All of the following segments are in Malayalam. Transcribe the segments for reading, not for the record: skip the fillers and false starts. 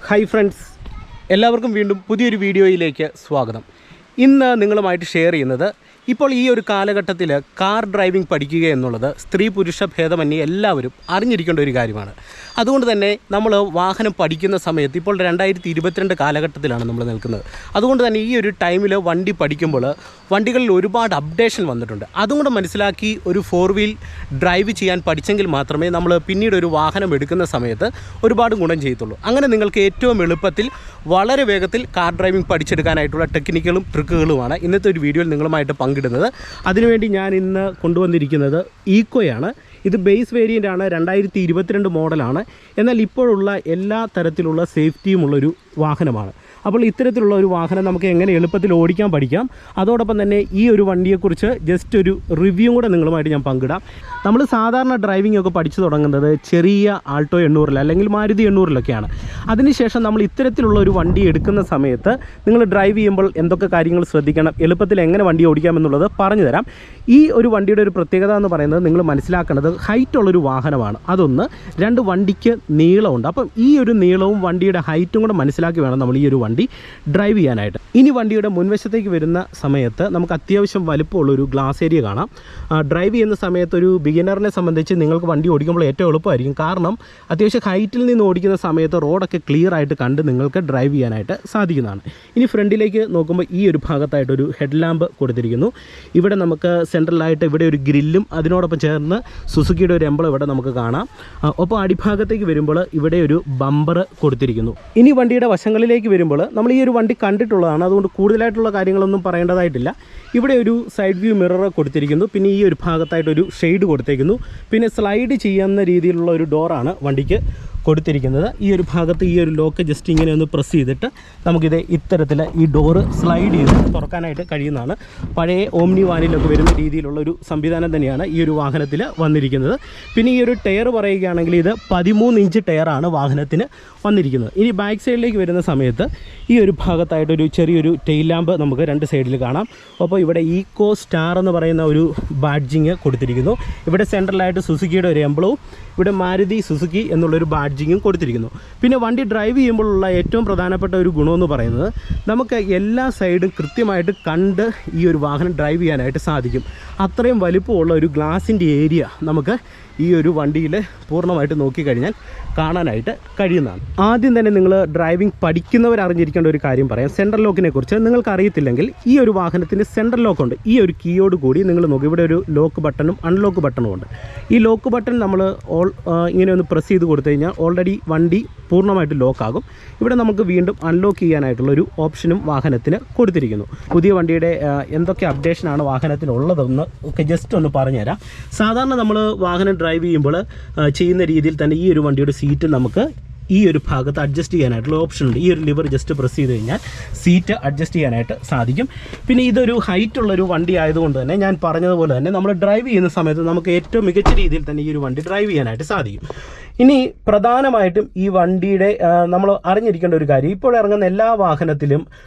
ഹായ് ഫ്രണ്ട്സ്, എല്ലാവർക്കും വീണ്ടും പുതിയൊരു വീഡിയോയിലേക്ക് സ്വാഗതം. ഇന്ന് നിങ്ങളുമായിട്ട് ഷെയർ ചെയ്യുന്നത് ഇപ്പോൾ ഈ ഒരു കാലഘട്ടത്തിൽ കാർ ഡ്രൈവിംഗ് പഠിക്കുക എന്നുള്ളത് സ്ത്രീ പുരുഷ ഭേദമന്യേ എല്ലാവരും അറിഞ്ഞിരിക്കേണ്ട ഒരു കാര്യമാണ്. അതുകൊണ്ട് തന്നെ നമ്മൾ വാഹനം പഠിക്കുന്ന സമയത്ത് ഇപ്പോൾ 2022 കാലഘട്ടത്തിലാണ് നമ്മൾ നിൽക്കുന്നത്. അതുകൊണ്ട് തന്നെ ഈ ഒരു ടൈമിൽ വണ്ടി പഠിക്കുമ്പോൾ വണ്ടികളിൽ ഒരുപാട് അപ്ഡേഷൻ വന്നിട്ടുണ്ട്. അതുകൊണ്ട് മനസ്സിലാക്കി ഒരു 4 വീൽ ഡ്രൈവ് ചെയ്യാൻ പഠിച്ചെങ്കിൽ മാത്രമേ നമ്മൾ പിന്നീട് ഒരു വാഹനം എടുക്കുന്ന സമയത്ത് ഒരുപാട് ഗുണം ചെയ്യത്തുള്ളൂ. അങ്ങനെ നിങ്ങൾക്ക് ഏറ്റവും എളുപ്പത്തിൽ വളരെ വേഗത്തിൽ കാർ ഡ്രൈവിംഗ് പഠിച്ചെടുക്കാനായിട്ടുള്ള ടെക്നിക്കുകളും ട്രിക്കുകളുമാണ് ഇന്നത്തെ ഒരു വീഡിയോയിൽ നിങ്ങളുമായിട്ട് പങ്കിടുന്നത്. അതിനുവേണ്ടി ഞാൻ ഇന്ന് കൊണ്ടുവന്നിരിക്കുന്നത് ഈക്കോയാണ്. ഇത് ബേസ് വേരിയൻ്റ് ആണ്, 2022 മോഡലാണ്. എന്നാൽ ഇപ്പോഴുള്ള എല്ലാ തരത്തിലുള്ള സേഫ്റ്റിയുമുള്ളൊരു വാഹനമാണ്. അപ്പോൾ ഇത്തരത്തിലുള്ള ഒരു വാഹനം നമുക്ക് എങ്ങനെ എളുപ്പത്തിൽ ഓടിക്കാൻ പഠിക്കാം. അതോടൊപ്പം തന്നെ ഈ ഒരു വണ്ടിയെക്കുറിച്ച് ജസ്റ്റ് ഒരു റിവ്യൂ കൂടെ നിങ്ങളുമായിട്ട് ഞാൻ പങ്കിടാം. നമ്മൾ സാധാരണ ഡ്രൈവിംഗ് ഒക്കെ പഠിച്ചു തുടങ്ങുന്നത് ചെറിയ ആൾട്ടോ 800 അല്ലെങ്കിൽ മാരുതി 800 അതിനുശേഷം നമ്മൾ ഇത്തരത്തിലുള്ള ഒരു വണ്ടി എടുക്കുന്ന സമയത്ത് നിങ്ങൾ ഡ്രൈവ് ചെയ്യുമ്പോൾ എന്തൊക്കെ കാര്യങ്ങൾ ശ്രദ്ധിക്കണം, എളുപ്പത്തിൽ എങ്ങനെ വണ്ടി ഓടിക്കാമെന്നുള്ളത് പറഞ്ഞു തരാം. ഈ ഒരു വണ്ടിയുടെ ഒരു പ്രത്യേകത എന്ന് പറയുന്നത് നിങ്ങൾ മനസ്സിലാക്കേണ്ടത് ഹൈറ്റുള്ളൊരു വാഹനമാണ്. അതൊന്ന്. 2, വണ്ടിക്ക് നീളമുണ്ട്. അപ്പം ഈ ഒരു നീളവും വണ്ടിയുടെ ഹൈറ്റും കൂടെ മനസ്സിലാക്കി വേണം നമ്മൾ ഈ ഒരു വണ്ടി ഡ്രൈവ് ചെയ്യാനായിട്ട്. ഇനി വണ്ടിയുടെ മുൻവശത്തേക്ക് വരുന്ന സമയത്ത് നമുക്ക് അത്യാവശ്യം വലുപ്പമുള്ളൊരു ഗ്ലാസ് ഏരിയ കാണാം. ഡ്രൈവ് ചെയ്യുന്ന സമയത്ത് ഒരു ബിഗിനറിനെ സംബന്ധിച്ച് നിങ്ങൾക്ക് വണ്ടി ഓടിക്കുമ്പോൾ ഏറ്റവും എളുപ്പമായിരിക്കും. കാരണം അത്യാവശ്യം ഹൈറ്റിൽ നിന്ന് ഓടിക്കുന്ന സമയത്ത് റോഡൊക്കെ ക്ലിയർ ആയിട്ട് കണ്ട് നിങ്ങൾക്ക് ഡ്രൈവ് ചെയ്യാനായിട്ട് സാധിക്കുന്നതാണ്. ഇനി ഫ്രണ്ടിലേക്ക് നോക്കുമ്പോൾ ഈ ഒരു ഭാഗത്തായിട്ടൊരു ഹെഡ് ലാമ്പ് കൊടുത്തിരിക്കുന്നു. ഇവിടെ നമുക്ക് സെൻട്രലായിട്ട് ഇവിടെ ഒരു ഗ്രില്ലും അതിനോടൊപ്പം ചേർന്ന് സുസുക്കിയുടെ ഒരു എംബ്ലം ഇവിടെ നമുക്ക് കാണാം. ഒപ്പം അടിഭാഗത്തേക്ക് വരുമ്പോൾ ഇവിടെ ഒരു ബമ്പർ കൊടുത്തിരിക്കുന്നു. ഇനി വണ്ടിയുടെ വശങ്ങളിലേക്ക് വരുമ്പോൾ നമ്മൾ ഈ ഒരു വണ്ടി കണ്ടിട്ടുള്ളതാണ്, അതുകൊണ്ട് കൂടുതലായിട്ടുള്ള കാര്യങ്ങളൊന്നും പറയേണ്ടതായിട്ടില്ല. ഇവിടെ ഒരു സൈഡ് വ്യൂ മിറർ കൊടുത്തിരിക്കുന്നു. പിന്നെ ഈ ഒരു ഭാഗത്തായിട്ടൊരു ഷെയ്ഡ് കൊടുത്തേക്കുന്നു. പിന്നെ സ്ലൈഡ് ചെയ്യുന്ന രീതിയിലുള്ള ഒരു ഡോറാണ് വണ്ടിക്ക് കൊടുത്തിരിക്കുന്നത്. ഈ ഒരു ഭാഗത്ത് ഈ ഒരു ലോക്ക് ജസ്റ്റ് ഇങ്ങനെ ഒന്ന് പ്രസ് ചെയ്തിട്ട് നമുക്കിത് ഇത്തരത്തിൽ ഈ ഡോറ് സ്ലൈഡ് ചെയ്ത് തുറക്കാനായിട്ട് കഴിയുന്നതാണ്. പഴയ ഓംനി വാനിലൊക്കെ വരുന്ന രീതിയിലുള്ളൊരു സംവിധാനം തന്നെയാണ് ഈ ഒരു വാഹനത്തിൽ വന്നിരിക്കുന്നത്. പിന്നെ ഈ ഒരു ടയർ പറയുകയാണെങ്കിൽ ഇത് 13 ഇഞ്ച് ടയറാണ് വാഹനത്തിന് വന്നിരിക്കുന്നത്. ഇനി ബാക്ക് സൈഡിലേക്ക് വരുന്ന സമയത്ത് ഈ ഒരു ഭാഗത്തായിട്ടൊരു ചെറിയൊരു ടെയിൽ ലാമ്പ് നമുക്ക് 2 സൈഡിൽ കാണാം. അപ്പോൾ ഇവിടെ ഈക്കോ സ്റ്റാർ എന്ന് പറയുന്ന ഒരു ബാഡ്ജിങ് കൊടുത്തിരിക്കുന്നു. ഇവിടെ സെൻട്രലായിട്ട് സുസുക്കിയുടെ ഒരു എംബ്ലവും ഇവിടെ മാരുതി സുസുക്കി എന്നുള്ളൊരു ബാഡ്ജിങ്ങും കൊടുത്തിരിക്കുന്നു. പിന്നെ വണ്ടി ഡ്രൈവ് ചെയ്യുമ്പോഴുള്ള ഏറ്റവും പ്രധാനപ്പെട്ട ഒരു ഗുണമെന്ന് പറയുന്നത് നമുക്ക് എല്ലാ സൈഡും കൃത്യമായിട്ട് കണ്ട് ഈ ഒരു വാഹനം ഡ്രൈവ് ചെയ്യാനായിട്ട് സാധിക്കും. അത്രയും വലുപ്പമുള്ള ഒരു ഗ്ലാസിൻ്റെ ഏരിയ നമുക്ക് ഈ ഒരു വണ്ടിയിൽ പൂർണ്ണമായിട്ട് നോക്കിക്കഴിഞ്ഞാൽ കാണാനായിട്ട് കഴിയുന്നതാണ്. ആദ്യം തന്നെ നിങ്ങൾ ഡ്രൈവിംഗ് പഠിക്കുന്നവർ അറിഞ്ഞിരിക്കേണ്ട ഒരു കാര്യം പറയാം. സെൻട്രൽ ലോക്കിനെ കുറിച്ച് നിങ്ങൾക്ക് അറിയത്തില്ലെങ്കിൽ ഈ ഒരു വാഹനത്തിന് സെൻട്രൽ ലോക്കുണ്ട്. ഈ ഒരു കീയോട് കൂടി നിങ്ങൾ നോക്കി ഇവിടെ ഒരു ലോക്ക് ബട്ടണും അൺലോക്ക് ബട്ടണും ഉണ്ട്. ഈ ലോക്ക് ബട്ടൺ നമ്മൾ ഇങ്ങനെ ഒന്ന് പ്രസ് ചെയ്ത് കൊടുത്തു കഴിഞ്ഞാൽ ഓൾറെഡി വണ്ടി പൂർണ്ണമായിട്ട് ലോക്കാകും. ഇവിടെ നമുക്ക് വീണ്ടും അൺലോക്ക് ചെയ്യാനായിട്ടുള്ളൊരു ഓപ്ഷനും വാഹനത്തിന് കൊടുത്തിരിക്കുന്നു. പുതിയ വണ്ടിയുടെ എന്തൊക്കെ അപ്ഡേഷനാണ് വാഹനത്തിനുള്ളതെന്ന് ഒക്കെ ജസ്റ്റ് ഒന്ന് പറഞ്ഞുതരാം. സാധാരണ നമ്മൾ വാഹനം ഡ്രൈവ് ചെയ്യുമ്പോൾ ചെയ്യുന്ന രീതിയിൽ തന്നെ ഈ ഒരു വണ്ടിയുടെ സീറ്റ് നമുക്ക് ഈ ഒരു ഭാഗത്ത് അഡ്ജസ്റ്റ് ചെയ്യാനായിട്ടുള്ള ഓപ്ഷൻ ഉണ്ട്. ഈ ഒരു ലിവർ ജസ്റ്റ് പ്രസ് ചെയ്ത് കഴിഞ്ഞാൽ സീറ്റ് അഡ്ജസ്റ്റ് ചെയ്യാനായിട്ട് സാധിക്കും. പിന്നെ ഇതൊരു ഹൈറ്റുള്ളൊരു വണ്ടി ആയതുകൊണ്ട് തന്നെ ഞാൻ പറഞ്ഞതുപോലെ തന്നെ നമ്മൾ ഡ്രൈവ് ചെയ്യുന്ന സമയത്ത് നമുക്ക് ഏറ്റവും മികച്ച രീതിയിൽ തന്നെ ഈ ഒരു വണ്ടി ഡ്രൈവ് ചെയ്യാനായിട്ട് സാധിക്കും. ഇനി പ്രധാനമായിട്ടും ഈ വണ്ടിയുടെ നമ്മൾ അറിഞ്ഞിരിക്കേണ്ട ഒരു കാര്യം, ഇപ്പോൾ ഇറങ്ങുന്ന എല്ലാ വാഹനത്തിലും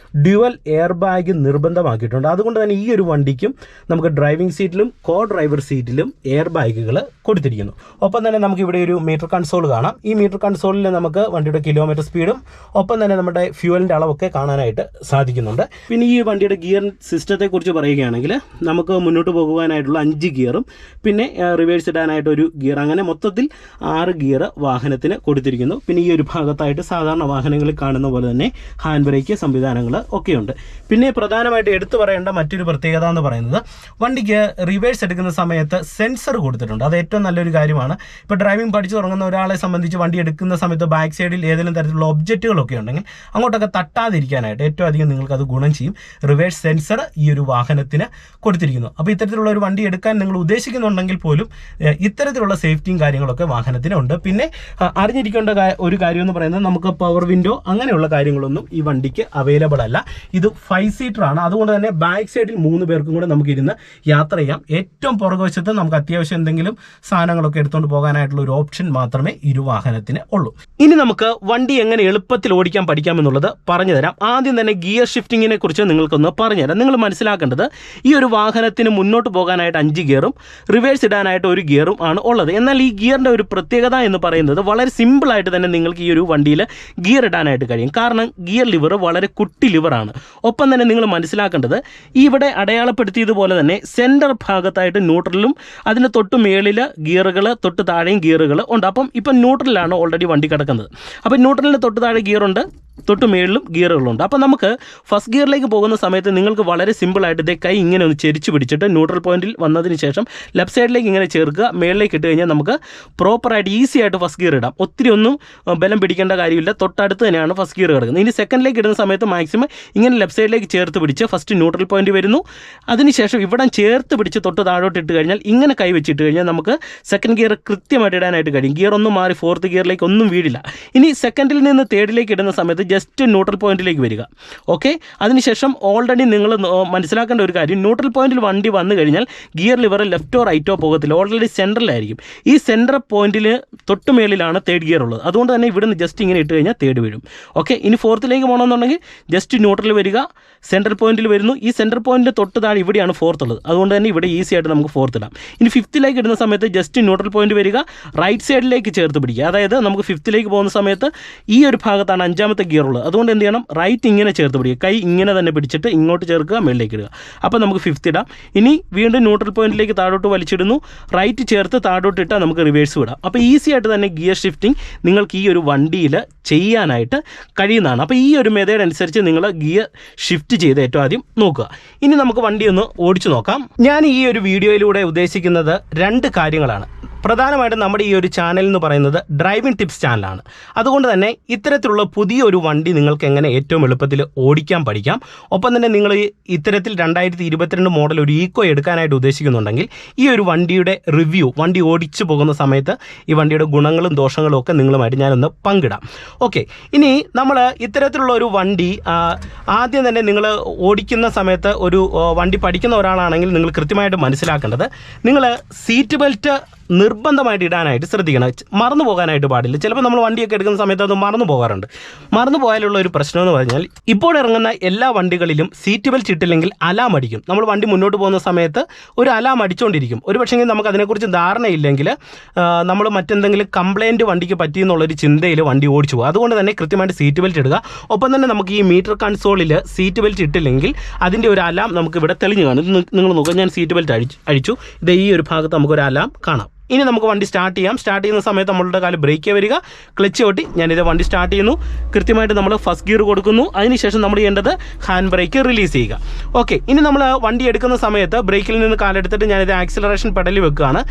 ഡ്യുവൽ എയർ ബാഗ് നിർബന്ധമാക്കിയിട്ടുണ്ട്. അതുകൊണ്ട് തന്നെ ഈ ഒരു വണ്ടിക്കും നമുക്ക് ഡ്രൈവിംഗ് സീറ്റിലും കോ ഡ്രൈവർ സീറ്റിലും എയർ ബാഗുകൾ കൊടുത്തിരിക്കുന്നു. ഒപ്പം തന്നെ നമുക്ക് ഇവിടെ ഒരു മീറ്റർ കൺസോൾ കാണാം. ഈ മീറ്റർ കൺസോളിൽ നമുക്ക് വണ്ടിയുടെ കിലോമീറ്റർ സ്പീഡും ഒപ്പം തന്നെ നമ്മുടെ ഫ്യൂവലിൻ്റെ അളവൊക്കെ കാണാനായിട്ട് സാധിക്കുന്നുണ്ട്. പിന്നെ ഈ വണ്ടിയുടെ ഗിയർ സിസ്റ്റത്തെക്കുറിച്ച് പറയുകയാണെങ്കിൽ നമുക്ക് മുന്നോട്ട് പോകുവാനായിട്ടുള്ള 5 ഗിയറും പിന്നെ റിവേഴ്സ് ഇടാനായിട്ട് ഒരു ഗിയർ, അങ്ങനെ മൊത്തത്തിൽ 6 ഗിയർ വാഹനത്തിന് കൊടുത്തിരിക്കുന്നു. പിന്നെ ഈ ഒരു ഭാഗത്തായിട്ട് സാധാരണ വാഹനങ്ങളിൽ കാണുന്ന പോലെ തന്നെ ഹാൻഡ് ബ്രേക്ക് സംവിധാനങ്ങൾ ഒക്കെയുണ്ട്. പിന്നെ പ്രധാനമായിട്ട് എടുത്തു പറയേണ്ട മറ്റൊരു പ്രത്യേകത എന്ന് പറയുന്നത് വണ്ടിക്ക് റിവേഴ്സ് എടുക്കുന്ന സമയത്ത് സെൻസർ കൊടുത്തിട്ടുണ്ട്. അത് ഏറ്റവും നല്ലൊരു കാര്യമാണ്. ഇപ്പോൾ ഡ്രൈവിംഗ് പഠിച്ചു തുടങ്ങുന്ന ഒരാളെ സംബന്ധിച്ച് വണ്ടി എടുക്കുന്ന സമയത്ത് ബാക്ക് സൈഡിൽ ഏതെങ്കിലും തരത്തിലുള്ള ഒബ്ജക്റ്റുകളൊക്കെ ഉണ്ടെങ്കിൽ അങ്ങോട്ടൊക്കെ തട്ടാതിരിക്കാനായിട്ട് ഏറ്റവും അധികം നിങ്ങൾക്ക് അത് ഗുണം ചെയ്യും. റിവേഴ്സ് സെൻസർ ഈ ഒരു വാഹനത്തിന് കൊടുത്തിരിക്കുന്നു. അപ്പോൾ ഇത്തരത്തിലുള്ള ഒരു വണ്ടി എടുക്കാൻ നിങ്ങൾ ഉദ്ദേശിക്കുന്നുണ്ടെങ്കിൽ പോലും ഇത്തരത്തിലുള്ള സേഫ്റ്റിയും കാര്യങ്ങളൊക്കെ വാഹനത്തിനുണ്ട്. പിന്നെ അറിഞ്ഞിരിക്കേണ്ട ഒരു കാര്യം എന്ന് പറയുന്നത് നമുക്ക് പവർ വിൻഡോ അങ്ങനെയുള്ള കാര്യങ്ങളൊന്നും ഈ വണ്ടിക്ക് അവൈലബിൾ അല്ല. ഇത് 5 സീറ്റർ ആണ്. അതുകൊണ്ട് തന്നെ ബാക്ക് സൈഡിൽ 3 പേർക്കും കൂടെ നമുക്ക് ഇരുന്ന് യാത്ര ചെയ്യാം. ഏറ്റവും പുറകുവശത്ത് നമുക്ക് അത്യാവശ്യം എന്തെങ്കിലും സാധനങ്ങളൊക്കെ എടുത്തുകൊണ്ട് പോകാനായിട്ടുള്ള ഒരു ഓപ്ഷൻ മാത്രമേ ഈ ഒരു വാഹനത്തിന് ഉള്ളൂ. ഇനി നമുക്ക് വണ്ടി എങ്ങനെ എളുപ്പത്തിൽ ഓടിക്കാൻ പഠിക്കാമെന്നുള്ളത് പറഞ്ഞു തരാം. ആദ്യം തന്നെ ഗിയർ ഷിഫ്റ്റിങ്ങിനെ കുറിച്ച് നിങ്ങൾക്കൊന്ന് പറഞ്ഞുതരാം. നിങ്ങൾ മനസ്സിലാക്കേണ്ടത് ഈ ഒരു വാഹനത്തിന് മുന്നോട്ട് പോകാനായിട്ട് 5 ഗിയറും റിവേഴ്സ് ഇടാനായിട്ട് 1 ഗിയറും ആണ് ഉള്ളത്. എന്നാൽ ഈ ഗിയറിൻ്റെ ഒരു പ്രത്യേകത എന്ന് പറയുന്നത് വളരെ സിമ്പിളായിട്ട് തന്നെ നിങ്ങൾക്ക് ഈ ഒരു വണ്ടിയിൽ ഗിയർ ഇടാനായിട്ട് കഴിയും. കാരണം ഗിയർ ലിവർ വളരെ കുട്ടി ലിവറാണ്. ഒപ്പം തന്നെ നിങ്ങൾ മനസ്സിലാക്കേണ്ടത് ഇവിടെ അടയാളപ്പെടുത്തിയതുപോലെ തന്നെ സെൻറ്റർ ഭാഗത്തായിട്ട് ന്യൂട്രലും അതിന് തൊട്ട് മേളിൽ ഗിയറുകൾ, തൊട്ട് താഴെയും ഗിയറുകൾ ഉണ്ട്. അപ്പം ഇപ്പം ന്യൂട്രലിലാണ് ഓൾറെഡി വണ്ടി കിടക്കുന്നത്. അപ്പം ന്യൂട്രലിന് തൊട്ട് താഴെ ഗിയറുണ്ട്, തൊട്ട് മേളിലും ഗിയറുകളുണ്ട്. അപ്പോൾ നമുക്ക് ഫസ്റ്റ് ഗിയറിലേക്ക് പോകുന്ന സമയത്ത് നിങ്ങൾക്ക് വളരെ സിമ്പിളായിട്ട് ഇതേ കൈ ഇങ്ങനെ ഒന്ന് ചെരിച്ച് പിടിച്ചിട്ട് ന്യൂട്രൽ പോയിന്റിൽ വന്നതിന് ശേഷം ലെഫ്റ്റ് സൈഡിലേക്ക് ഇങ്ങനെ ചേർക്കുക. മേളിലേക്ക് ഇട്ട് കഴിഞ്ഞാൽ നമുക്ക് പ്രോപ്പറായിട്ട് ഈസി ആയിട്ട് ഫസ്റ്റ് ഗിയർ ഇടാം. ഒത്തിരി ഒന്നും ബലം പിടിക്കേണ്ട കാര്യമില്ല. തൊട്ടടുത്ത് തന്നെയാണ് ഫസ്റ്റ് ഗിയർ കിടക്കുന്നത്. ഇനി സെക്കൻഡിലേക്ക് ഇടുന്ന സമയത്ത് മാക്സിമം ഇങ്ങനെ ലെഫ്റ്റ് സൈഡിലേക്ക് ചേർത്ത് പിടിച്ച് ഫസ്റ്റ് ന്യൂട്രൽ പോയിന്റ് വരുന്നു. അതിനുശേഷം ഇവിടെ ചേർത്ത് പിടിച്ച് തൊട്ട് താഴോട്ട് ഇട്ട് കഴിഞ്ഞാൽ ഇങ്ങനെ കൈ വെച്ചിട്ട് കഴിഞ്ഞാൽ നമുക്ക് സെക്കൻഡ് ഗിയർ കൃത്യമായിട്ട് ഇടാനായിട്ട് കഴിയും. ഗിയർ ഒന്നും മാറി ഫോർത്ത് ഗിയറിലേക്ക് ഒന്നും വീടില്ല. ഇനി സെക്കൻഡിൽ നിന്ന് തേർഡിലേക്ക് ഇടുന്ന സമയത്ത് ജസ്റ്റ് ന്യൂട്രൽ പോയിന്റിലേക്ക് വരിക. ഓക്കെ, അതിനുശേഷം ഓൾറെഡി നിങ്ങൾ മനസ്സിലാക്കേണ്ട ഒരു കാര്യം, ന്യൂട്രൽ പോയിന്റിൽ വണ്ടി വന്നു കഴിഞ്ഞാൽ ഗിയർ ലിവർ ലെഫ്റ്റോ റൈറ്റോ പോകത്തില്ല, ഓൾറെഡി സെൻറ്ററിലായിരിക്കും. ഈ സെൻറ്റർ പോയിന്റിൽ തൊട്ട് മേളിലാണ് തേർഡ് ഗിയർ ഉള്ളത്. അതുകൊണ്ട് തന്നെ ഇവിടുന്ന് ജസ്റ്റ് ഇങ്ങനെ ഇട്ട് കഴിഞ്ഞാൽ തേർഡ് വീഴും. ഓക്കെ, ഇനി ഫോർത്തിലേക്ക് പോകണമെന്നുണ്ടെങ്കിൽ ജസ്റ്റ് ന്യൂട്രൽ വരിക, സെൻട്രൽ പോയിന്റിൽ വരുന്നു. ഈ സെൻട്രൽ പോയിന്റിൽ തൊട്ട് താഴെ ഇവിടെയാണ് ഫോർത്ത് ഉള്ളത്. അതുകൊണ്ട് തന്നെ ഇവിടെ ഈസി ആയിട്ട് നമുക്ക് ഫോർത്ത് ഇടാം. ഇനി ഫിഫ്ത്തിലേക്ക് ഇടുന്ന സമയത്ത് ജസ്റ്റ് ന്യൂട്രൽ പോയിന്റ് വരിക, റൈറ്റ് സൈഡിലേക്ക് ചേർത്ത് പിടിക്കുക. അതായത് നമുക്ക് ഫിഫ്ത്തിലേക്ക് പോകുന്ന സമയത്ത് ഈ ഒരു ഭാഗത്താണ് അഞ്ചാമത്തെ ഗിയർ ഉള്ളത്. അതുകൊണ്ട് എന്ത് ചെയ്യണം, റൈറ്റ് ഇങ്ങനെ ചേർത്ത് പിടിക്കുക, കൈ ഇങ്ങനെ തന്നെ പിടിച്ചിട്ട് ഇങ്ങോട്ട് ചേർക്കുക, മേളിലേക്ക് ഇടുക. അപ്പോൾ നമുക്ക് ഫിഫ്ത്ത് ഇടാം. ഇനി വീണ്ടും ന്യൂട്രൽ പോയിന്റിലേക്ക് താഴോട്ട് വലിച്ചിടുന്നു, റൈറ്റ് ചേർത്ത് താഴോട്ട് ഇട്ടാൽ നമുക്ക് റിവേഴ്സ് വിടാം. അപ്പോൾ ഈസി ആയിട്ട് തന്നെ ഗിയർ ഷിഫ്റ്റിംഗ് നിങ്ങൾക്ക് ഈ ഒരു വണ്ടിയിൽ ചെയ്യാനായിട്ട് കഴിയുന്നതാണ്. അപ്പോൾ ഈ ഒരു മെത്തേഡ് അനുസരിച്ച് നിങ്ങൾ ഗിയർ ഷിഫ്റ്റ് ചെയ്ത് ഏറ്റവും ആദ്യം നോക്കുക. ഇനി നമുക്ക് വണ്ടി ഒന്ന് ഓടിച്ചു നോക്കാം. ഞാൻ ഈ ഒരു വീഡിയോയിലൂടെ ഉദ്ദേശിക്കുന്നത് രണ്ട് കാര്യങ്ങളാണ്. പ്രധാനമായിട്ടും നമ്മുടെ ഈ ഒരു ചാനൽ എന്ന് പറയുന്നത് ഡ്രൈവിംഗ് ടിപ്സ് ചാനലാണ്. അതുകൊണ്ട് തന്നെ ഇത്തരത്തിലുള്ള പുതിയൊരു വണ്ടി നിങ്ങൾക്ക് എങ്ങനെ ഏറ്റവും എളുപ്പത്തിൽ ഓടിക്കാൻ പഠിക്കാം. ഒപ്പം തന്നെ നിങ്ങൾ ഇത്തരത്തിൽ 2022 മോഡൽ ഒരു ഈക്കോ എടുക്കാനായിട്ട് ഉദ്ദേശിക്കുന്നുണ്ടെങ്കിൽ ഈ ഒരു വണ്ടിയുടെ റിവ്യൂ, വണ്ടി ഓടിച്ചു പോകുന്ന സമയത്ത് ഈ വണ്ടിയുടെ ഗുണങ്ങളും ദോഷങ്ങളും ഒക്കെ നിങ്ങളുമായിട്ട് ഞാനൊന്ന് പങ്കിടാം. ഓക്കെ, ഇനി നമ്മൾ ഇത്തരത്തിലുള്ള ഒരു വണ്ടി ആദ്യം തന്നെ നിങ്ങൾ ഓടിക്കുന്ന സമയത്ത് ഒരു വണ്ടി പഠിക്കുന്ന ഒരാളാണെങ്കിൽ നിങ്ങൾ കൃത്യമായിട്ട് മനസ്സിലാക്കേണ്ടത്, നിങ്ങൾ സീറ്റ് ബെൽറ്റ് നിർബന്ധമായിട്ട് ഇടാനായിട്ട് ശ്രദ്ധിക്കണം. മറന്നു പോകാനായിട്ട് പാടില്ല. ചിലപ്പോൾ നമ്മൾ വണ്ടിയൊക്കെ എടുക്കുന്ന സമയത്ത് അത് മറന്നു പോകാറുണ്ട്. മറന്നു പോയാലുള്ള ഒരു പ്രശ്നം എന്ന് പറഞ്ഞാൽ ഇപ്പോൾ ഇറങ്ങുന്ന എല്ലാ വണ്ടികളിലും സീറ്റ് ബെൽറ്റ് ഇട്ടില്ലെങ്കിൽ അലാം അടിക്കും. നമ്മൾ വണ്ടി മുന്നോട്ട് പോകുന്ന സമയത്ത് ഒരു അലാം അടിച്ചുകൊണ്ടിരിക്കും. ഒരു പക്ഷേ നമുക്ക് അതിനെക്കുറിച്ച് ധാരണയില്ലെങ്കിൽ നമ്മൾ മറ്റെന്തെങ്കിലും കംപ്ലയിൻറ്റ് വണ്ടിക്ക് പറ്റിയെന്നുള്ളൊരു ചിന്തയിൽ വണ്ടി ഓടിച്ചു പോകും. അതുകൊണ്ട് തന്നെ കൃത്യമായിട്ട് സീറ്റ് ബെൽറ്റ് ഇടുക. ഒപ്പം തന്നെ നമുക്ക് ഈ മീറ്റർ കൺസോളിൽ സീറ്റ് ബെൽറ്റ് ഇട്ടില്ലെങ്കിൽ അതിൻ്റെ ഒരു അലാം നമുക്ക് ഇവിടെ തെളിഞ്ഞു കാണും. നിങ്ങൾ നോക്കുക, ഞാൻ സീറ്റ് ബെൽറ്റ് അഴിച്ചു. ഇത് ഈ ഒരു ഭാഗത്ത് നമുക്കൊരു അലാം കാണാം. ഇനി നമുക്ക് വണ്ടി സ്റ്റാർട്ട് ചെയ്യാം. സ്റ്റാർട്ട് ചെയ്യുന്ന സമയത്ത് നമ്മളുടെ കാല് ബ്രേക്ക് വരിക, ക്ലച്ച് ഓട്ടി ഞാനിത് വണ്ടി സ്റ്റാർട്ട് ചെയ്യുന്നു. കൃത്യമായിട്ട് നമ്മൾ ഫസ്റ്റ് ഗിയർ കൊടുക്കുന്നു. അതിനുശേഷം നമ്മൾ ചെയ്യേണ്ടത് ഹാൻഡ് ബ്രേക്ക് റിലീസ് ചെയ്യുക. ഓക്കെ, ഇനി നമ്മൾ വണ്ടി എടുക്കുന്ന സമയത്ത് ബ്രേക്കിൽ നിന്ന് കാലെടുത്തിട്ട് ഞാനിത് ആക്സിലറേഷൻ പെഡലിൽ വെക്കുകയാണ്.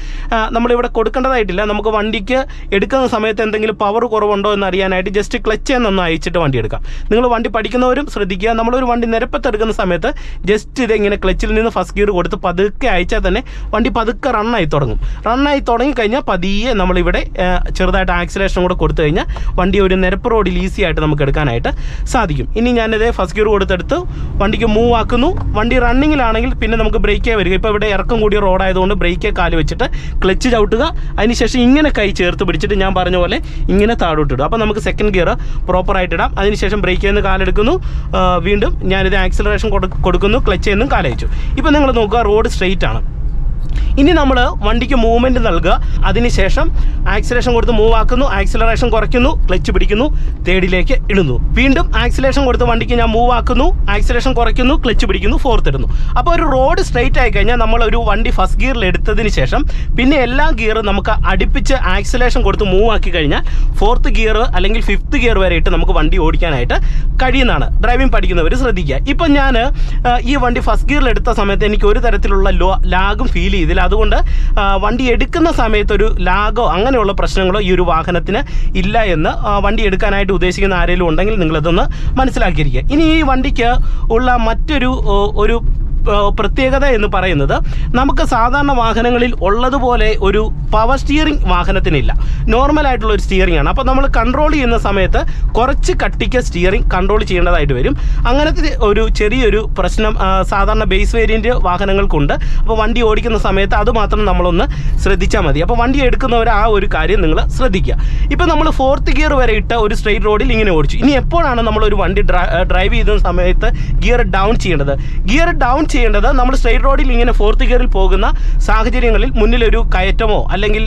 നമ്മളിവിടെ കൊടുക്കേണ്ടതായിട്ടില്ല. നമുക്ക് വണ്ടിക്ക് എടുക്കുന്ന സമയത്ത് എന്തെങ്കിലും പവർ കുറവുണ്ടോ എന്ന് അറിയാനായിട്ട് ജസ്റ്റ് ക്ലച്ച് എന്നൊന്ന് അയച്ചിട്ട് വണ്ടി എടുക്കാം. നിങ്ങൾ വണ്ടി പഠിക്കുന്നവരും ശ്രദ്ധിക്കുക, നമ്മളൊരു വണ്ടി നിരപ്പത്തെടുക്കുന്ന സമയത്ത് ജസ്റ്റ് ഇതെങ്ങനെ ക്ലച്ചിൽ നിന്ന് ഫസ്റ്റ് ഗിയർ കൊടുത്ത് പതുക്കെ അയച്ചാൽ തന്നെ വണ്ടി പതുക്കെ റണ്ണായി തുടങ്ങും. റണ്ണായി തുടങ്ങിക്കഴിഞ്ഞാൽ പതിയെ നമ്മളിവിടെ ചെറുതായിട്ട് ആക്സിലേഷൻ കൂടെ കൊടുത്തു കഴിഞ്ഞാൽ വണ്ടി ഒരു നിരപ്പ് റോഡിൽ ഈസി ആയിട്ട് നമുക്ക് എടുക്കാനായിട്ട് സാധിക്കും. ഇനി ഞാനിത് ഫസ്റ്റ് ഗിയർ കൊടുത്തെടുത്ത് വണ്ടിക്ക് മൂവ് ആക്കുന്നു. വണ്ടി റണ്ണിങ്ങിലാണെങ്കിൽ പിന്നെ നമുക്ക് ബ്രേക്കേ വരിക. ഇപ്പോൾ ഇവിടെ ഇറക്കം കൂടിയ റോഡായതുകൊണ്ട് ബ്രേക്കേ കാല് വെച്ചിട്ട് ക്ലച്ച് ചവിട്ടുക. അതിനുശേഷം ഇങ്ങനെ കൈ ചേർത്ത് പിടിച്ചിട്ട് ഞാൻ പറഞ്ഞ പോലെ ഇങ്ങനെ താഴോട്ടിടും. അപ്പോൾ നമുക്ക് സെക്കൻഡ് ഗിയർ പ്രോപ്പറായിട്ട് ഇടാം. അതിനുശേഷം ബ്രേക്കിൽ നിന്ന് കാലെടുക്കുന്നു. വീണ്ടും ഞാനിത് ആക്സിലറേഷൻ കൊടുക്കുന്നു. ക്ലച്ചിൽ നിന്നും കാലയച്ചു. ഇപ്പോൾ നിങ്ങൾ നോക്കുക, റോഡ് സ്ട്രെയിറ്റ് ആണ്. ഇനി നമ്മൾ വണ്ടിക്ക് മൂവ്മെൻറ്റ് നൽകുക. അതിനുശേഷം ആക്സിലേഷൻ കൊടുത്ത് മൂവ് ആക്കുന്നു, ആക്സിലറേഷൻ കുറയ്ക്കുന്നു, ക്ലച്ച് പിടിക്കുന്നു, തേർഡിലേക്ക് ഇടുന്നു. വീണ്ടും ആക്സിലേഷൻ കൊടുത്ത് വണ്ടിക്ക് ഞാൻ മൂവ് ആക്കുന്നു, ആക്സിലേഷൻ കുറയ്ക്കുന്നു, ക്ലച്ച് പിടിക്കുന്നു, ഫോർത്ത് ഇടുന്നു. അപ്പോൾ ഒരു റോഡ് സ്ട്രെയിറ്റ് ആയി കഴിഞ്ഞാൽ നമ്മളൊരു വണ്ടി ഫസ്റ്റ് ഗിയറിൽ എടുത്തതിന് ശേഷം പിന്നെ എല്ലാ ഗിയറും നമുക്ക് അടുപ്പിച്ച് ആക്സിലേഷൻ കൊടുത്ത് മൂവ് ആക്കി കഴിഞ്ഞാൽ ഫോർത്ത് ഗിയർ അല്ലെങ്കിൽ ഫിഫ്ത്ത് ഗിയർ വരെ ഇട്ട് നമുക്ക് വണ്ടി ഓടിക്കാനായിട്ട് കഴിയുന്നതാണ്. ഡ്രൈവിംഗ് പഠിക്കുന്നവർ ശ്രദ്ധിക്കുക. ഇപ്പം ഞാൻ ഈ വണ്ടി ഫസ്റ്റ് ഗിയറിൽ എടുത്ത സമയത്ത് എനിക്ക് ഒരു തരത്തിലുള്ള ലാഗും ഫീൽ ചെയ്തില്ല. അതുകൊണ്ട് വണ്ടി എടുക്കുന്ന സമയത്ത് ഒരു ലാഗോ അങ്ങനെയുള്ള പ്രശ്നങ്ങളോ ഈ ഒരു വാഹനത്തിന് ഇല്ല എന്ന് വണ്ടി എടുക്കാനായിട്ട് ഉദ്ദേശിക്കുന്ന ആരെങ്കിലും ഉണ്ടെങ്കിൽ നിങ്ങളതൊന്ന് മനസ്സിലാക്കിയിരിക്കുക. ഇനി ഈ വണ്ടിക്ക് ഉള്ള മറ്റൊരു പ്രത്യേകത എന്ന് പറയുന്നത്, നമുക്ക് സാധാരണ വാഹനങ്ങളിൽ ഉള്ളതുപോലെ ഒരു പവർ സ്റ്റിയറിംഗ് വാഹനത്തിനില്ല. നോർമലായിട്ടുള്ള ഒരു സ്റ്റിയറിംഗ് ആണ്. അപ്പോൾ നമ്മൾ കൺട്രോൾ ചെയ്യുന്ന സമയത്ത് കുറച്ച് കട്ടിക്ക് സ്റ്റിയറിംഗ് കൺട്രോൾ ചെയ്യേണ്ടതായിട്ട് വരും. അങ്ങനത്തെ ഒരു ചെറിയൊരു പ്രശ്നം സാധാരണ ബേസ് വേരിയൻറ്റ് വാഹനങ്ങൾക്കുണ്ട്. അപ്പോൾ വണ്ടി ഓടിക്കുന്ന സമയത്ത് അതുമാത്രം നമ്മളൊന്ന് ശ്രദ്ധിച്ചാൽ മതി. അപ്പോൾ വണ്ടി എടുക്കുന്നവർ ആ ഒരു കാര്യം നിങ്ങൾ ശ്രദ്ധിക്കുക. ഇപ്പോൾ നമ്മൾ ഫോർത്ത് ഗിയർ വരെ ഇട്ട ഒരു സ്ട്രെയിറ്റ് റോഡിൽ ഇങ്ങനെ ഓടിച്ചു. ഇനി എപ്പോഴാണ് നമ്മളൊരു വണ്ടി ഡ്രൈവ് ചെയ്യുന്ന സമയത്ത് ഗിയർ ഡൗൺ ചെയ്യേണ്ടത്? ഗിയർ ഡൗൺ ചെയ്യേണ്ടത്, നമ്മൾ സ്ട്രെയിറ്റ് റോഡിൽ ഇങ്ങനെ ഫോർത്ത് ഗിയറിൽ പോകുന്ന സാഹചര്യങ്ങളിൽ മുന്നിലൊരു കയറ്റമോ അല്ലെങ്കിൽ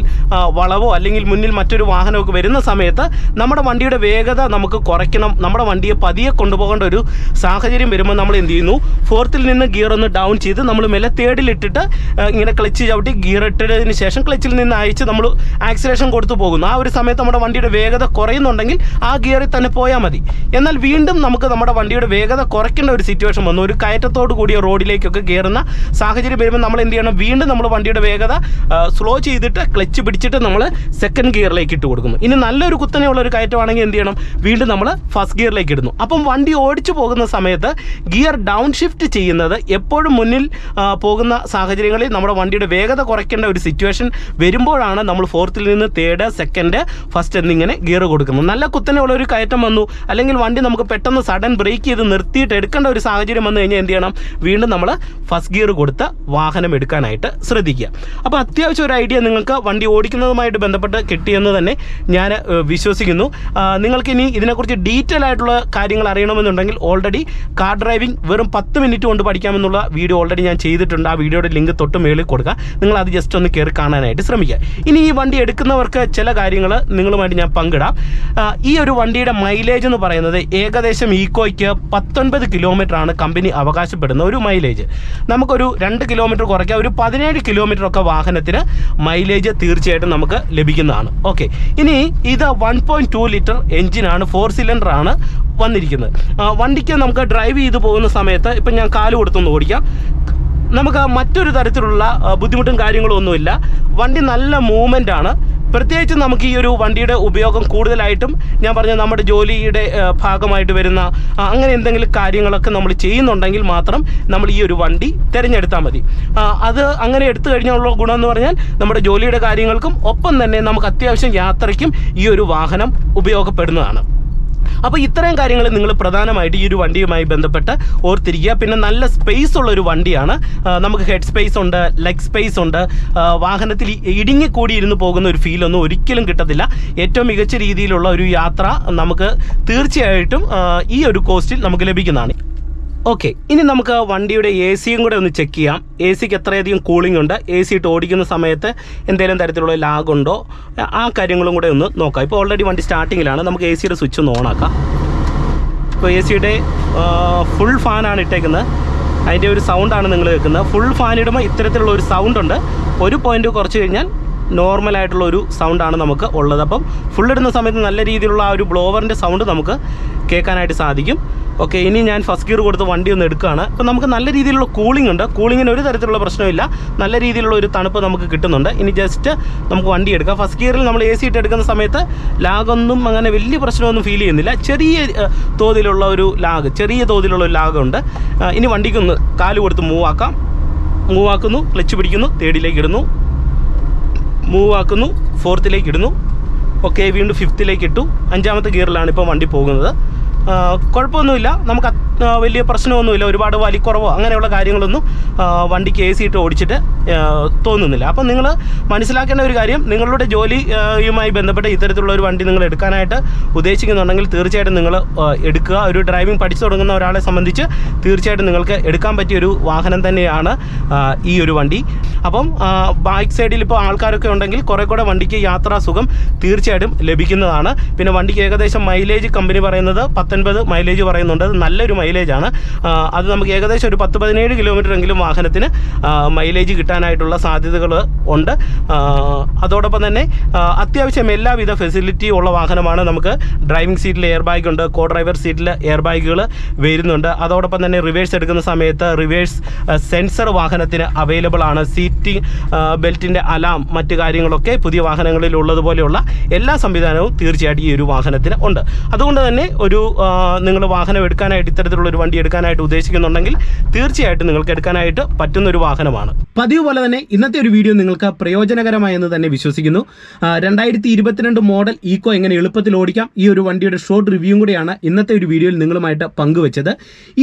വളവോ അല്ലെങ്കിൽ മുന്നിൽ മറ്റൊരു വാഹനമൊക്കെ വരുന്ന സമയത്ത് നമ്മുടെ വണ്ടിയുടെ വേഗത നമുക്ക് കുറയ്ക്കണം. നമ്മുടെ വണ്ടിയെ പതിയെ കൊണ്ടുപോകേണ്ട ഒരു സാഹചര്യം വരുമ്പോൾ നമ്മൾ എന്ത് ചെയ്യുന്നു, ഫോർത്തിൽ നിന്ന് ഗിയർ ഒന്ന് ഡൗൺ ചെയ്ത് നമ്മൾ മെല്ലെ തേർഡിലിട്ടിട്ട് ഇങ്ങനെ ക്ലച്ച് ചവിട്ടി ഗിയർ ഇട്ടതിന് ശേഷം ക്ലച്ചിൽ നിന്ന് അയച്ച് നമ്മൾ ആക്സിലേഷൻ കൊടുത്തു പോകുന്നു. ആ ഒരു സമയത്ത് നമ്മുടെ വണ്ടിയുടെ വേഗത കുറയുന്നുണ്ടെങ്കിൽ ആ ഗിയറിൽ തന്നെ പോയാൽ മതി. എന്നാൽ വീണ്ടും നമുക്ക് നമ്മുടെ വണ്ടിയുടെ വേഗത കുറയ്ക്കേണ്ട ഒരു സിറ്റുവേഷൻ വന്നു, ഒരു കയറ്റത്തോട് കൂടിയ റോഡിലേക്കൊക്കെ കയറുന്ന സാഹചര്യം വരുമ്പോൾ നമ്മൾ എന്ത് ചെയ്യണം, വീണ്ടും നമ്മൾ വണ്ടിയുടെ വേഗത സ്ലോ ചെയ്തിട്ട് ക്ലച്ച് പിടിച്ചിട്ട് നമ്മൾ സെക്കൻഡ് ഗിയറിലേക്ക് ഇട്ട് കൊടുക്കുന്നു. ഇനി നല്ലൊരു കുത്തനെയുള്ള ഒരു കയറ്റമാണെങ്കിൽ എന്ത് ചെയ്യണം, വീണ്ടും നമ്മൾ ഫസ്റ്റ് ഗിയറിലേക്ക് ഇടുന്നു. അപ്പം വണ്ടി ഓടിച്ചു പോകുന്ന സമയത്ത് ഗിയർ ഡൗൺ ഷിഫ്റ്റ് ചെയ്യുന്നത് എപ്പോഴും മുന്നിൽ പോകുന്ന സാഹചര്യങ്ങളിൽ നമ്മുടെ വണ്ടിയുടെ വേഗത കുറയ്ക്കേണ്ട ഒരു സിറ്റുവേഷൻ വരുമ്പോഴാണ് നമ്മൾ ഫോർത്തിൽ നിന്ന് തേർഡ്, സെക്കൻഡ്, ഫസ്റ്റ് എന്നിങ്ങനെ ഗിയർ കൊടുക്കുന്നത്. നല്ല കുത്തനെയുള്ള ഒരു കയറ്റം വന്നു അല്ലെങ്കിൽ വണ്ടി നമുക്ക് പെട്ടെന്ന് സഡൻ ബ്രേക്ക് ചെയ്ത് നിർത്തിയിട്ട് എടുക്കേണ്ട ഒരു സാഹചര്യം വന്നു കഴിഞ്ഞാൽ എന്ത് ചെയ്യണം, വീണ്ടും നമ്മൾ ഫസ്റ്റ് ഗിയർ കൊടുത്ത് വാഹനം എടുക്കാനായിട്ട് ശ്രദ്ധിക്കുക. അപ്പോൾ അത്യാവശ്യം ഒരു ഐഡിയ നിങ്ങൾക്ക് വണ്ടി ഓടിക്കുന്നതുമായിട്ട് ബന്ധപ്പെട്ട് കിട്ടിയെന്ന് തന്നെ ഞാൻ വിശ്വസിക്കുന്നു. നിങ്ങൾക്കിനി ഇതിനെക്കുറിച്ച് ഡീറ്റെയിൽ ആയിട്ടുള്ള കാര്യങ്ങൾ അറിയണമെന്നുണ്ടെങ്കിൽ ഓൾറെഡി കാർ ഡ്രൈവിംഗ് വെറും 10 മിനിറ്റ് കൊണ്ട് പഠിക്കാമെന്നുള്ള വീഡിയോ ഓൾറെഡി ഞാൻ ചെയ്തിട്ടുണ്ട്. ആ വീഡിയോയുടെ ലിങ്ക് തൊട്ട് മേളിൽ കൊടുക്കുക. നിങ്ങൾ അത് ജസ്റ്റ് ഒന്ന് കയറി കാണാനായിട്ട് ശ്രമിക്കുക. ഇനി ഈ വണ്ടി എടുക്കുന്നവർക്ക് ചില കാര്യങ്ങൾ നിങ്ങളുമായിട്ട് ഞാൻ പങ്കിടാം. ഈ ഒരു വണ്ടിയുടെ മൈലേജ് എന്ന് പറയുന്നത് ഏകദേശം ഈക്കോയ്ക്ക് 19 കിലോമീറ്ററാണ് കമ്പനി അവകാശപ്പെടുന്ന ഒരു മൈലേജ്. നമുക്കൊരു 2 കിലോമീറ്റർ കുറയ്ക്കാം, ഒരു 17 കിലോമീറ്ററൊക്കെ വാഹനത്തിന് മൈലേജ് തീർച്ചയായിട്ടും നമുക്ക് ലഭിക്കുന്നതാണ്. ഓക്കെ, ഇനി ഇത് 1.2 ലിറ്റർ എഞ്ചിനാണ്, 4 സിലിണ്ടറാണ് വന്നിരിക്കുന്നത്. വണ്ടിക്ക് നമുക്ക് ഡ്രൈവ് ചെയ്ത് പോകുന്ന സമയത്ത് ഇപ്പം ഞാൻ കാല് കൊടുത്തൊന്ന് ഓടിക്കാം, നമുക്ക് മറ്റൊരു തരത്തിലുള്ള ബുദ്ധിമുട്ടും കാര്യങ്ങളും ഒന്നുമില്ല. വണ്ടി നല്ല മൂവ്മെൻ്റ് ആണ്. പ്രത്യേകിച്ച് നമുക്ക് ഈ ഒരു വണ്ടിയുടെ ഉപയോഗം കൂടുതലായിട്ടും ഞാൻ പറഞ്ഞ നമ്മുടെ ജോലിയുടെ ഭാഗമായിട്ട് വരുന്ന അങ്ങനെ എന്തെങ്കിലും കാര്യങ്ങളൊക്കെ നമ്മൾ ചെയ്യുന്നുണ്ടെങ്കിൽ മാത്രം നമ്മൾ ഈ ഒരു വണ്ടി തിരഞ്ഞെടുത്താൽ മതി. അത് അങ്ങനെ എടുത്തു കഴിഞ്ഞുള്ള ഗുണം എന്ന് പറഞ്ഞാൽ നമ്മുടെ ജോലിയുടെ കാര്യങ്ങൾക്കും ഒപ്പം തന്നെ നമുക്ക് അത്യാവശ്യം യാത്രയ്ക്കും ഈ ഒരു വാഹനം ഉപയോഗപ്പെടുന്നതാണ്. അപ്പോൾ ഇത്രയും കാര്യങ്ങൾ നിങ്ങൾ പ്രധാനമായിട്ട് ഈ ഒരു വണ്ടിയുമായി ബന്ധപ്പെട്ട് ഓർത്തിരിക്കുക. പിന്നെ നല്ല സ്പേസ് ഉള്ളൊരു വണ്ടിയാണ്. നമുക്ക് ഹെഡ് സ്പേസ് ഉണ്ട്, ലെഗ് സ്പേസ് ഉണ്ട്. വാഹനത്തിൽ ഇടുങ്ങിക്കൂടി ഇരുന്ന് പോകുന്ന ഒരു ഫീലൊന്നും ഒരിക്കലും കിട്ടത്തില്ല. ഏറ്റവും മികച്ച രീതിയിലുള്ള ഒരു യാത്ര നമുക്ക് തീർച്ചയായിട്ടും ഈ ഒരു കോസ്റ്റിൽ നമുക്ക് ലഭിക്കുന്നതാണ്. ഓക്കെ, ഇനി നമുക്ക് വണ്ടിയുടെ എ സിയും കൂടെ ഒന്ന് ചെക്ക് ചെയ്യാം. എ സിക്ക് എത്രയധികം കൂളിംഗ് ഉണ്ട്, എ സി ഇട്ട് ഓടിക്കുന്ന സമയത്ത് എന്തെങ്കിലും തരത്തിലുള്ള ലാഗുണ്ടോ, ആ കാര്യങ്ങളും കൂടെ ഒന്ന് നോക്കാം. ഇപ്പോൾ ഓൾറെഡി വണ്ടി സ്റ്റാർട്ടിങ്ങിലാണ്. നമുക്ക് എ സിയുടെ സ്വിച്ച് ഒന്ന് ഓണാക്കാം. ഇപ്പോൾ എ സിയുടെ ഫുൾ ഫാനാണ് ഇട്ടേക്കുന്നത്. അതിൻ്റെ ഒരു സൗണ്ടാണ് നിങ്ങൾ കേൾക്കുന്നത്. ഫുൾ ഫാൻ ഇടുമ്പോൾ ഇത്തരത്തിലുള്ള ഒരു സൗണ്ടുണ്ട്. ഒരു പോയിൻറ്റ് കുറച്ച് കഴിഞ്ഞാൽ നോർമലായിട്ടുള്ള ഒരു സൗണ്ടാണ് നമുക്ക് ഉള്ളത്. അപ്പം ഫുൾ ഇടുന്ന സമയത്ത് നല്ല രീതിയിലുള്ള ആ ഒരു ബ്ലോവറിൻ്റെ സൗണ്ട് നമുക്ക് കേൾക്കാനായിട്ട് സാധിക്കും. ഓക്കെ, ഇനി ഞാൻ ഫസ്റ്റ് ഗിയർ കൊടുത്ത് വണ്ടി ഒന്ന് എടുക്കുകയാണ്. അപ്പോൾ നമുക്ക് നല്ല രീതിയിലുള്ള കൂളിംഗ് ഉണ്ട്. കൂളിങ്ങിന് ഒരു തരത്തിലുള്ള പ്രശ്നമില്ല. നല്ല രീതിയിലുള്ള ഒരു തണുപ്പ് നമുക്ക് കിട്ടുന്നുണ്ട്. ഇനി ജസ്റ്റ് നമുക്ക് വണ്ടി എടുക്കാം. ഫസ്റ്റ് ഗിയറിൽ നമ്മൾ എ സി ഇട്ട് എടുക്കുന്ന സമയത്ത് ലാഗൊന്നും അങ്ങനെ വലിയ പ്രശ്നമൊന്നും ഫീൽ ചെയ്യുന്നില്ല. ചെറിയ തോതിലുള്ള ഒരു ലാഗുണ്ട്. ഇനി വണ്ടിക്കൊന്ന് കാല് കൊടുത്ത് മൂവ് ആക്കുന്നു, ക്ലച്ച് പിടിക്കുന്നു, തേർഡിലേക്ക് ഇടുന്നു, മൂവ് ആക്കുന്നു, ഫോർത്തിലേക്ക് ഇടുന്നു. ഓക്കെ, വീണ്ടും ഫിഫ്ത്തിലേക്ക് ഇട്ടു. 5ാമത്തെ ഗിയറിലാണ് ഇപ്പോൾ വണ്ടി പോകുന്നത്. കുഴപ്പമൊന്നുമില്ല, നമുക്ക് വലിയ പ്രശ്നമൊന്നുമില്ല. ഒരുപാട് വലിക്കുറവോ അങ്ങനെയുള്ള കാര്യങ്ങളൊന്നും വണ്ടിക്ക് എ സി ഇട്ട് ഓടിച്ചിട്ട് തോന്നുന്നില്ല. അപ്പം നിങ്ങൾ മനസ്സിലാക്കേണ്ട ഒരു കാര്യം, നിങ്ങളുടെ ജോലിയുമായി ബന്ധപ്പെട്ട് ഇത്തരത്തിലുള്ള ഒരു വണ്ടി നിങ്ങൾ എടുക്കാനായിട്ട് ഉദ്ദേശിക്കുന്നുണ്ടെങ്കിൽ തീർച്ചയായിട്ടും നിങ്ങൾ എടുക്കുക. ഒരു ഡ്രൈവിംഗ് പഠിച്ചു തുടങ്ങുന്ന ഒരാളെ സംബന്ധിച്ച് തീർച്ചയായിട്ടും നിങ്ങൾക്ക് എടുക്കാൻ പറ്റിയൊരു വാഹനം തന്നെയാണ് ഈ ഒരു വണ്ടി. അപ്പം ബാക്ക് സൈഡിൽ ഇപ്പോൾ ആൾക്കാരൊക്കെ ഉണ്ടെങ്കിൽ കുറേ കൂടെ വണ്ടിക്ക് യാത്രാ സുഖം തീർച്ചയായിട്ടും ലഭിക്കുന്നതാണ്. പിന്നെ വണ്ടിക്ക് ഏകദേശം മൈലേജ് കമ്പനി പറയുന്നത് 19 മൈലേജ് പറയുന്നുണ്ട്. അത് നല്ലൊരു മൈലേജാണ്. അത് നമുക്ക് ഏകദേശം ഒരു 10-17 കിലോമീറ്റർ എങ്കിലും വാഹനത്തിന് മൈലേജ് കിട്ടാനായിട്ടുള്ള സാധ്യതകൾ ഉണ്ട്. അതോടൊപ്പം തന്നെ അത്യാവശ്യം എല്ലാവിധ ഫെസിലിറ്റി ഉള്ള വാഹനമാണ്. നമുക്ക് ഡ്രൈവിംഗ് സീറ്റിൽ എയർ ബാഗ് ഉണ്ട്, കോ ഡ്രൈവർ സീറ്റിൽ എയർ ബാഗുകൾ വരുന്നുണ്ട്. അതോടൊപ്പം തന്നെ റിവേഴ്സ് എടുക്കുന്ന സമയത്ത് റിവേഴ്സ് സെൻസർ വാഹനത്തിന് അവൈലബിൾ ആണ്. സീറ്റ് ബെൽറ്റിൻ്റെ അലാം, മറ്റു കാര്യങ്ങളൊക്കെ പുതിയ വാഹനങ്ങളിൽ ഉള്ളതുപോലെയുള്ള എല്ലാ സംവിധാനവും തീർച്ചയായിട്ടും ഈ ഒരു വാഹനത്തിന് ഉണ്ട്. അതുകൊണ്ട് തന്നെ നിങ്ങൾ വാഹനം എടുക്കാനായിട്ട് ഇത്തരത്തിലുള്ള ഒരു വണ്ടി എടുക്കാനായിട്ട് ഉദ്ദേശിക്കുന്നുണ്ടെങ്കിൽ തീർച്ചയായിട്ടും നിങ്ങൾക്ക് എടുക്കാനായിട്ട് പറ്റുന്ന ഒരു വാഹനമാണ്. പതിവ് പോലെ തന്നെ ഇന്നത്തെ ഒരു വീഡിയോ നിങ്ങൾ നിങ്ങൾക്ക് പ്രയോജനകരമായെന്ന് തന്നെ വിശ്വസിക്കുന്നു. 2022 മോഡൽ ഈക്കോ എങ്ങനെ എളുപ്പത്തിൽ ഓടിക്കാം, ഈ ഒരു വണ്ടിയുടെ ഷോർട്ട് റിവ്യൂവും കൂടിയാണ് ഇന്നത്തെ ഒരു വീഡിയോയിൽ നിങ്ങളുമായിട്ട് പങ്കുവെച്ചത്.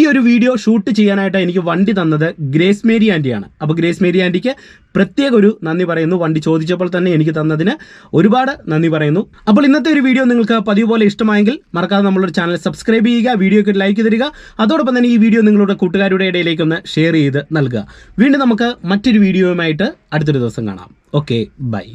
ഈ ഒരു വീഡിയോ ഷൂട്ട് ചെയ്യാനായിട്ട് എനിക്ക് വണ്ടി തന്നത് ഗ്രേസ് മേരി ആൻറ്റിയാണ്. അപ്പോൾ ഗ്രേസ് മേരി ആൻറ്റിക്ക് പ്രത്യേക ഒരു നന്ദി പറയുന്നു. വണ്ടി ചോദിച്ചപ്പോൾ തന്നെ എനിക്ക് തന്നതിന് ഒരുപാട് നന്ദി പറയുന്നു. അപ്പോൾ ഇന്നത്തെ ഒരു വീഡിയോ നിങ്ങൾക്ക് പതിവ് പോലെ ഇഷ്ടമായെങ്കിൽ മറക്കാതെ നമ്മളൊരു ചാനൽ സബ്സ്ക്രൈബ് ചെയ്യുക, വീഡിയോയ്ക്ക് ലൈക്ക് തരിക. അതോടൊപ്പം തന്നെ ഈ വീഡിയോ നിങ്ങളുടെ കൂട്ടുകാരുടെ ഇടയിലേക്ക് ഒന്ന് ഷെയർ ചെയ്ത് നൽകുക. വീണ്ടും നമുക്ക് മറ്റൊരു വീഡിയോയുമായിട്ട് അടുത്തൊരു ദിവസം കാണാം. Okay, by.